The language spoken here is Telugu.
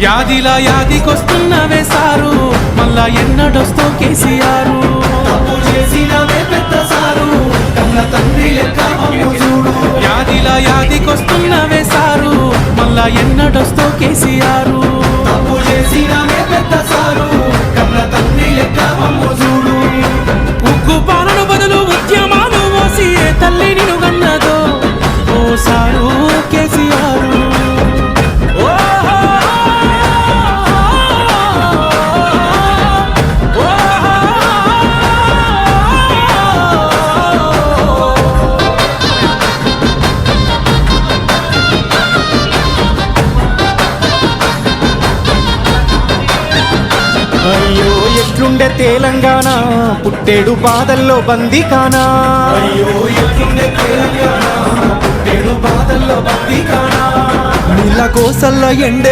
యాదిలా యాదికొస్తున్నవే సారు, మళ్ళా ఎన్నడొస్తో కేసీఆర్. తప్పు చేసినవే పెద్ద సారు, కన్న తండ్రి లెక్క మమ్ము చూడు. యాదిలా యాదికొస్తున్నవే సారు, మళ్ళా ఎన్నడొస్తో కేసీఆర్. తప్పు చేసినవే పెద్ద సారు, కన్న తండ్రి లెక్క మమ్ము చూడు. ఉగ్గు పాలన బదులు ఉద్యమాలు మోసి ఏ తల్లి నిన్ను గన్నదో ఓ సారు కేసీఆర్. అయ్యో ఎట్లుండే తెలంగాణ, పుట్టేడు బాధల్లో బందీకానా. అయ్యో ఎట్లుండే తెలంగాణ, పుట్టేడు బాధల్లో బందీకానా. నీళ్ళ కోసల్లో ఎండే